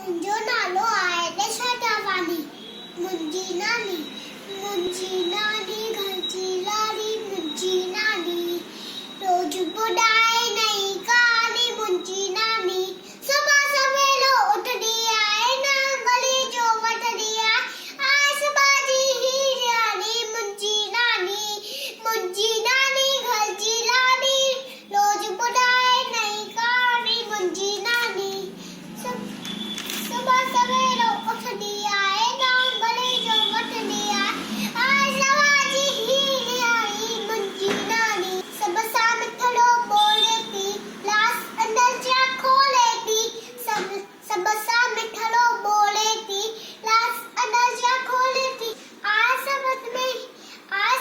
मुंहिंजो नालो आहे दिशा टावानी। मुंहिंजी नानी घर जी लारी, मुंहिंजी नानी रोज ॿुधाए नई कहानी। मुंहिंजी नानी सुबह सवेल उथंदी आहे, न गली जो वठंदी आहे सुबह जी हीरानी। मुंहिंजी नानी घर जी लारी रोज ॿुधाए नई कहानी। मुंहिंजी नानी सुबह सवेल उथंदी आहे, न गली जो वठंदी आहे सुबह जी हीरानी। मुंहिंजी नानी सब सां मिठड़ो बोले थी, लास अंदर जा खोले थी। सब सां मिठड़ो बोले थी, लास अंदर जा खोले थी।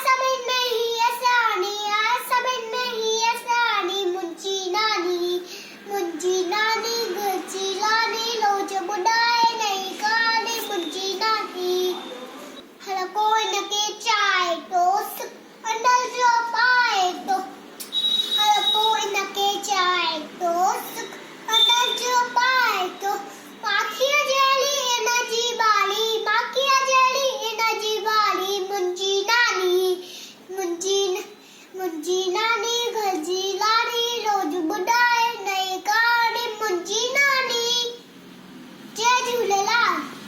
सभिनि में ही असानी, सभिनि में ही असानी। मुंहिंजी नानी घर जी लारी रोज ॿुधाए नई कहानी। मुंहिंजी नानी हर कोई न के चाहे तो अंदर जो पाए तो, हर कोई न के चाहे तो अंदर जो पाए तो। माखिया जहिड़ी इन जी बाली, माखिया जहिड़ी इन जी बाली। मुंहिंजी नानी